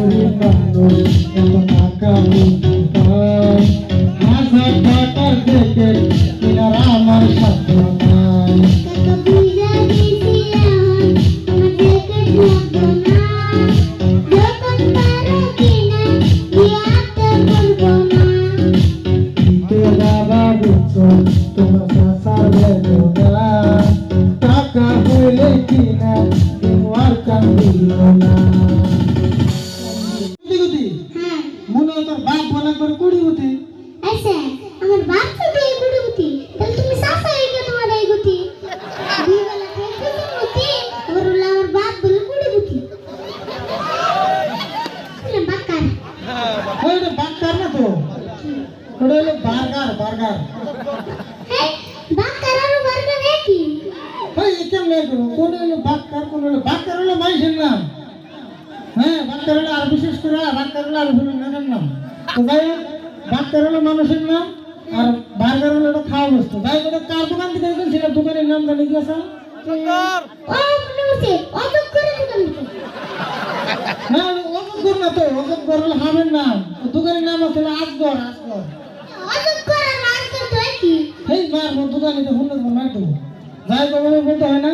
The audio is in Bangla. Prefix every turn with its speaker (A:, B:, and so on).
A: গরিব মানুষ এত টাকা পায় হাজার টাকার থেকে কিনার আমার সাথে নাই বাবা বুঝছো তোমার সাসার বেদনা টাকা হইলে কিনা তোমার কান্দিল না মনে হয় তোর বাপ মনে করে কুড়িগুতি
B: আচ্ছা আমার বাপ তো এই কুড়িগুতি তাহলে তুমি সাসা একে তোমার এই গুতি দুই বেলা খেতে গুতি ওরলা আমার বাপ বলে কুড়িগুতি না বাকার
A: ওরে বাকার না তো ওরে হলো বার্গার বার্গার
B: হ্যাঁ বাকার আর বার্গার একই
A: ওই কেমন লাগে কোন হলো বাকার কোন হলো বাকার হলো মাইসের নাম হ্যাঁ বাকার হলো আর বিশেষ করে বাকার হলো আর নামের নাম তো যাই বাকার হলো মানুষের নাম আর বার্গার হলো একটা খাওয়া বস্তু যাই ওটা কার দোকান থেকে কিনছিল দোকানের নাম জানি কি আছে
B: ও মনে হচ্ছে অজব করে দোকান দিতে
A: না অজব কর না তো অজব কর হলো হামের নাম দোকানের নাম আছে আজগর আজগর
B: অজব করে আর আজগর তো একই
A: এই মার দোকানে তো হুন্না মার দেবো যাই বাবা বলতে হয় না